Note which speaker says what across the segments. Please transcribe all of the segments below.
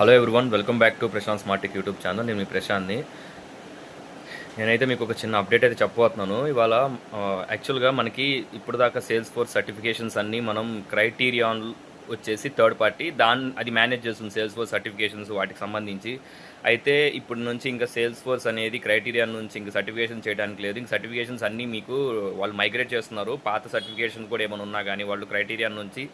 Speaker 1: Hello everyone, welcome back to Prashant smart tech YouTube channel. నేను మీ ప్రశాంత్ని. నేనైతే మీకు ఒక చిన్న అప్డేట్ అయితే చెప్పబోతున్నాను ఇవాళ. యాక్చువల్గా మనకి ఇప్పుడు దాకా సేల్స్ ఫోర్స్ సర్టిఫికేషన్స్ అన్నీ మనం క్రైటీరియాన్ వచ్చేసి థర్డ్ పార్టీ అది మేనేజ్ చేస్తుంది, సేల్స్ ఫోర్స్ సర్టిఫికేషన్స్ వాటికి సంబంధించి. అయితే ఇప్పటి నుంచి ఇంకా సేల్స్ ఫోర్స్ అనేది క్రైటీరియాన్ నుంచి ఇంకా సర్టిఫికేషన్ చేయడానికి లేదు. ఇంక సర్టిఫికేషన్స్ అన్నీ మీకు వాళ్ళు మైగ్రేట్ చేస్తున్నారు. పాత సర్టిఫికేషన్స్ కూడా ఏమైనా ఉన్నా కానీ వాళ్ళు క్రైటీరియాన్ నుంచి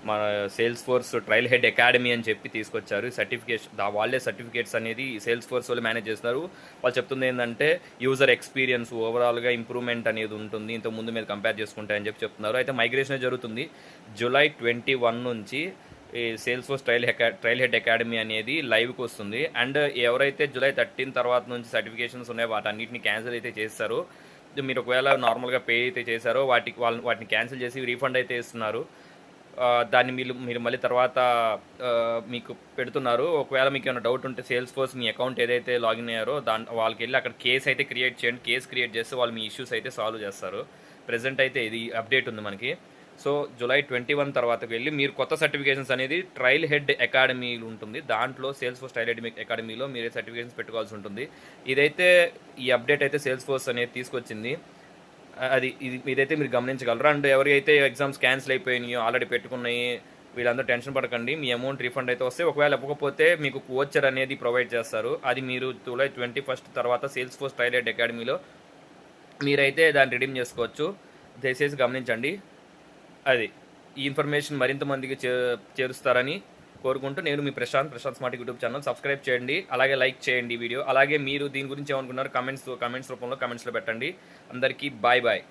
Speaker 1: మన sales force trial head academy అని చెప్పి తీసుకొచ్చారు. సర్టిఫికేషన్ వాళ్ళే సర్టిఫికేట్స్ అనేది సేల్స్ ఫోర్స్ వాళ్ళు మేనేజ్ చేస్తున్నారు. వాళ్ళు చెప్తుంది ఏంటంటే యూజర్ ఎక్స్పీరియన్స్ ఓవరాల్గా ఇంప్రూవ్మెంట్ అనేది ఉంటుంది ఇంతకు ముందు మీద కంపేర్ చేసుకుంటే అని చెప్పి చెప్తున్నారు. అయితే మైగ్రేషన్ జరుగుతుంది. July 21 నుంచి ఈ sales force trial head academy అనేది లైవ్కి వస్తుంది. అండ్ ఎవరైతే July 13 తర్వాత నుంచి సర్టిఫికేషన్స్ ఉన్నాయో వాటన్నిటిని క్యాన్సిల్ అయితే చేస్తారో, మీరు ఒకవేళ నార్మల్గా పే అయితే చేశారో వాటిని క్యాన్సిల్ చేసి రీఫండ్ అయితే ఇస్తున్నారు. దాన్ని మీరు మళ్ళీ తర్వాత మీకు పెడుతున్నారు. ఒకవేళ మీకు ఏమైనా డౌట్ ఉంటే సేల్స్ ఫోర్స్ మీ అకౌంట్ ఏదైతే లాగిన్ అయ్యారో వాళ్ళకి వెళ్ళి అక్కడ కేసు అయితే క్రియేట్ చేయండి. కేసు క్రియేట్ చేస్తే వాళ్ళు మీ ఇష్యూస్ అయితే సాల్వ్ చేస్తారు. ప్రెజెంట్ అయితే ఇది అప్డేట్ ఉంది మనకి. సో July 21 తర్వాతకి వెళ్ళి మీరు కొత్త సర్టిఫికేషన్స్ అనేది ట్రయల్ హెడ్ అకాడమీ ఉంటుంది. దాంట్లో సేల్స్ ఫోర్స్ ట్రయల్ హెడ్ అకాడమీలో మీరే సర్టిఫికేషన్స్ పెట్టుకోవాల్సి ఉంటుంది. ఈ అప్డేట్ అయితే సేల్స్ ఫోర్స్ అనేది తీసుకొచ్చింది. ఇదైతే మీరు గమనించగలరు. అండ్ ఎవరైతే ఎగ్జామ్స్ క్యాన్సిల్ అయిపోయినాయో, ఆల్రెడీ పెట్టుకున్నాయి, వీళ్ళందరూ టెన్షన్ పడకండి. మీ అమౌంట్ రీఫండ్ అయితే వస్తే, ఒకవేళ ఇవ్వకపోతే మీకు కోచర్ అనేది ప్రొవైడ్ చేస్తారు. అది మీరు July 21 తర్వాత సేల్స్ ఫోర్స్ ట్రయల్ హెడ్ అకాడమీలో మీరైతే దాన్ని రిడీమ్ చేసుకోవచ్చు. దయచేసి గమనించండి. ఈ ఇన్ఫర్మేషన్ మరింత మందికి చేరుస్తారని కోరుకుంటూ నేను మీ Prashanth smart YouTube channel subscribe చేయండి, అలాగే లైక్ చేయండి వీడియో. అలాగే మీరు దీని గురించి ఏమనుకున్నారు కామెంట్స్ రూపంలో కామెంట్స్లో పెట్టండి. అందరికీ బాయ్.